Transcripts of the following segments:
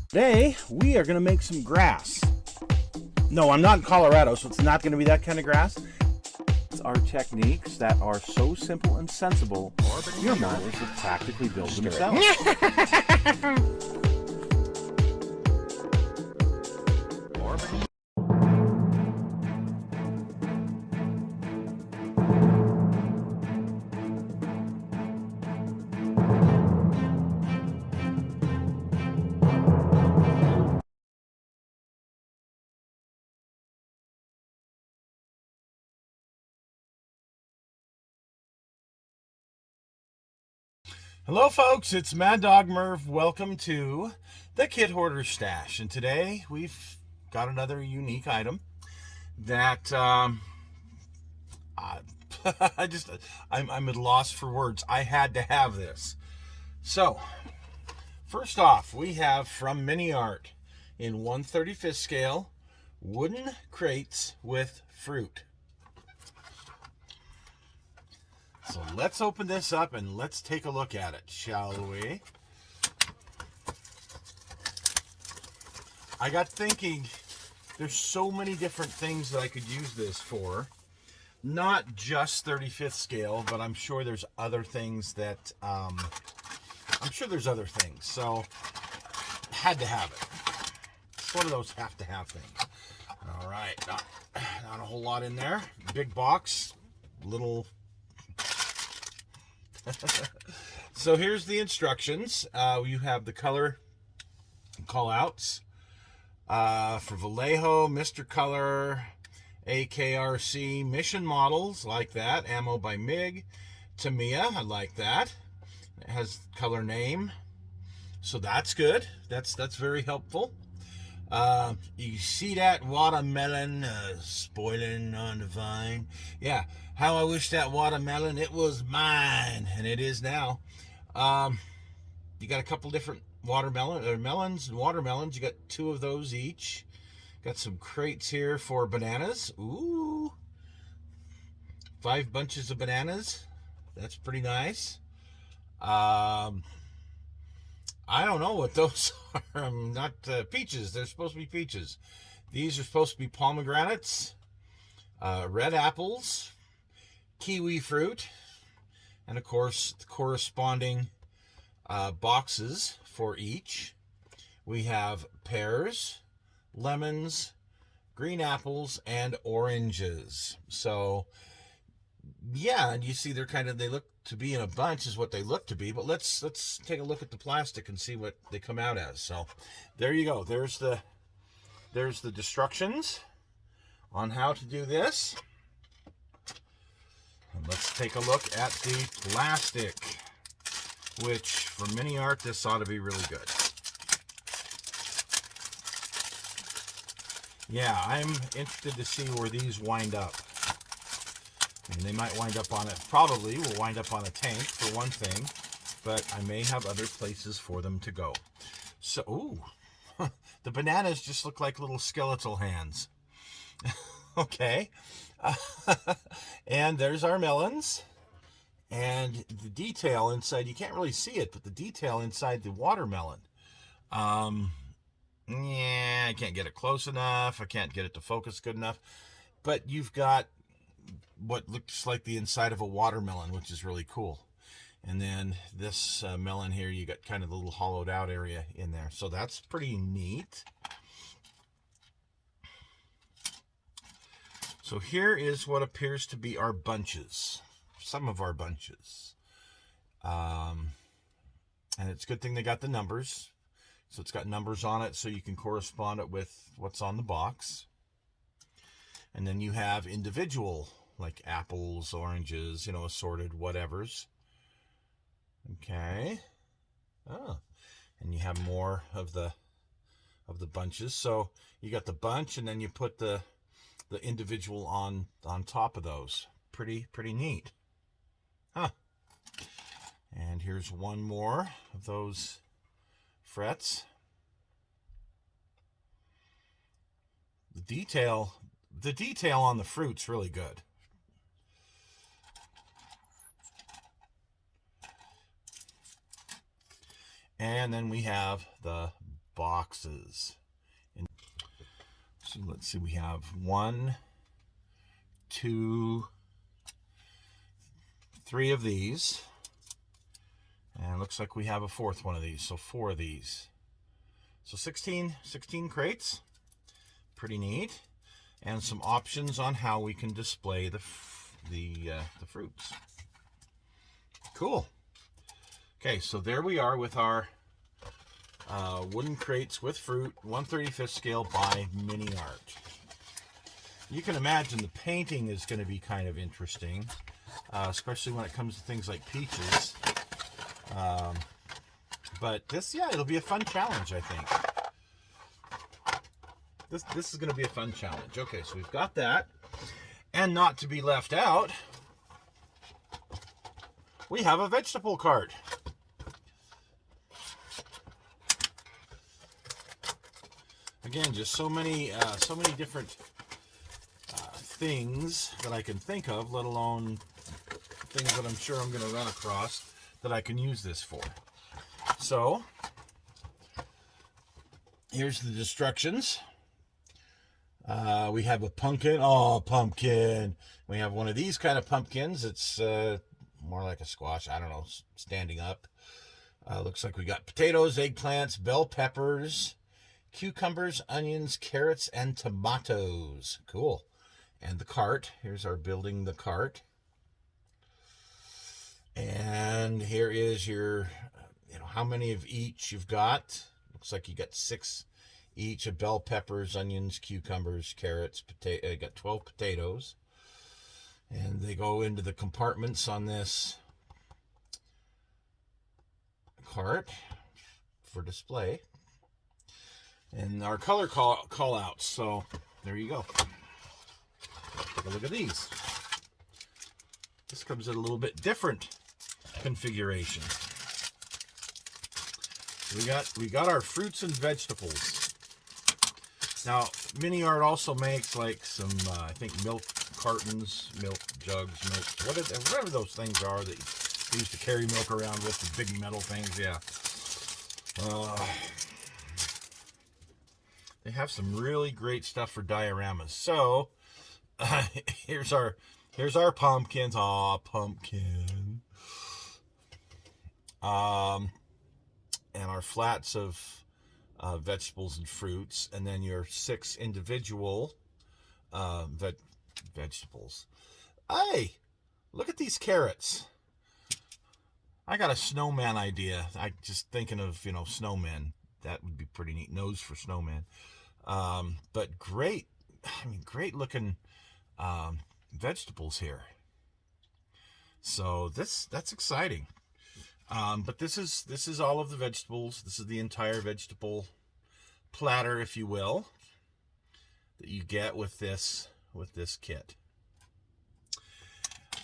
Today, we are going to make some grass. No, I'm not in Colorado, so it's not going to be that kind of grass. It's our techniques that are so simple and sensible, your models will practically build themselves. Hello folks, it's Mad Dog Merv. Welcome to the Kit Hoarder Stash. And today we've got another unique item that I'm at a loss for words. I had to have this. So, first off, we have from Mini Art in 1/35th scale wooden crates with fruit. So let's open this up and let's take a look at it, shall we? I got thinking, there's so many different things that I could use this for. Not just 35th scale, but I'm sure there's other things that, So, had to have it. It's one of those have-to-have things. All right, not a whole lot in there. Big box, little... So here's the instructions. You have the color call-outs for Vallejo, Mr. Color, AKRC, mission models like that, ammo by MiG, Tamiya, I like that. It has color name, so that's good. That's very helpful. You see that watermelon spoiling on the vine? Yeah, how I wish that watermelon, it was mine, and it is now. You got a couple different melons and watermelons. You got 2 of those each. Got some crates here for bananas. Ooh, 5 bunches of bananas. That's pretty nice. I don't know what those are. Not peaches. They're supposed to be peaches. These are supposed to be pomegranates, red apples, kiwi fruit, and of course the corresponding boxes for each. We have pears, lemons, green apples, and oranges. So yeah, and you see they look to be in a bunch is what they look to be, but let's take a look at the plastic and see what they come out as. So there you go. There's the instructions on how to do this. And let's take a look at the plastic, which for Mini Art, this ought to be really good. Yeah, I'm interested to see where these wind up. And they might wind up on it, probably will wind up on a tank for one thing, but I may have other places for them to go. So, ooh, the bananas just look like little skeletal hands. Okay. And there's our melons. And the detail inside, you can't really see it, but the detail inside the watermelon. Yeah, I can't get it close enough. I can't get it to focus good enough. But you've got what looks like the inside of a watermelon, which is really cool. And then this melon here, you got kind of the little hollowed out area in there. So that's pretty neat. So here is what appears to be our bunches. Some of our bunches. And it's a good thing they got the numbers. So it's got numbers on it so you can correspond it with what's on the box. And then you have individual, like apples, oranges, assorted whatevers. Okay. Oh, and you have more of the bunches. So you got the bunch, and then you put the individual on top of those. Pretty neat. Huh. And here's one more of those frets. The detail on the fruit's really good. And then we have the boxes. So let's see, we have 1, 2, 3 of these. And looks like we have a 4th one of these, so 4 of these. So 16 crates, pretty neat. And some options on how we can display the fruits. Cool. Okay, so there we are with our wooden crates with fruit, 1/35 scale by Mini Art. You can imagine the painting is going to be kind of interesting, especially when it comes to things like peaches. But this, yeah, it'll be a fun challenge, I think. This is going to be a fun challenge. Okay, so we've got that. And not to be left out, we have a vegetable cart. Again, just so many different things that I can think of, let alone things that I'm sure I'm going to run across that I can use this for. So, here's the instructions. We have a pumpkin. Oh, pumpkin. We have one of these kind of pumpkins. It's more like a squash. I don't know, standing up. Looks like we got potatoes, eggplants, bell peppers, cucumbers, onions, carrots, and tomatoes. Cool. And the cart. Here's our building the cart. And here is your, how many of each you've got. Looks like you got 6 each of bell peppers, onions, cucumbers, carrots, got 12 potatoes. And they go into the compartments on this cart for display. And our color call outs. So there you go. Take a look at these. This comes in a little bit different configuration. We got our fruits and vegetables. Now, Mini Art also makes like some, I think, milk cartons, milk jugs, whatever those things are that you used to carry milk around with, the big metal things. Yeah. They have some really great stuff for dioramas. So here's our pumpkins. Aw, pumpkin. And our flats of vegetables and fruits, and then your 6 individual vegetables. Hey, look at these carrots. I got a snowman idea. I just thinking of, snowmen. That would be pretty neat. Nose for snowman. But great looking vegetables here. So that's exciting. But this is all of the vegetables. This is the entire vegetable platter, if you will, that you get with this kit.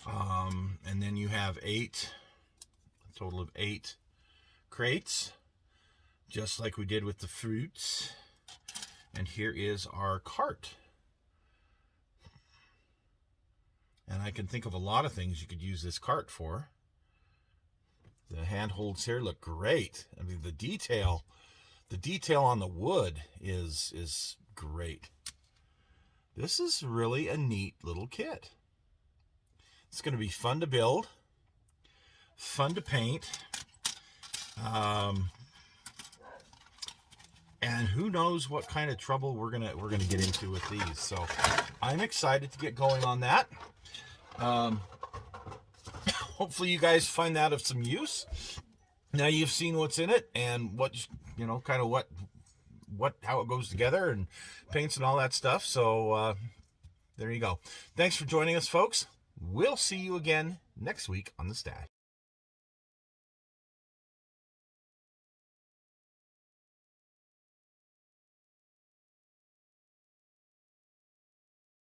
And then you have a total of 8 crates, just like we did with the fruits. And here is our cart. And I can think of a lot of things you could use this cart for. The handholds here look great. I mean, the detail on the wood is great. This is really a neat little kit. It's going to be fun to build, fun to paint, and who knows what kind of trouble we're gonna get into with these. So I'm excited to get going on that. Hopefully you guys find that of some use. Now you've seen what's in it and what, kind of how it goes together and paints and all that stuff. So there you go. Thanks for joining us, folks. We'll see you again next week on The Stash.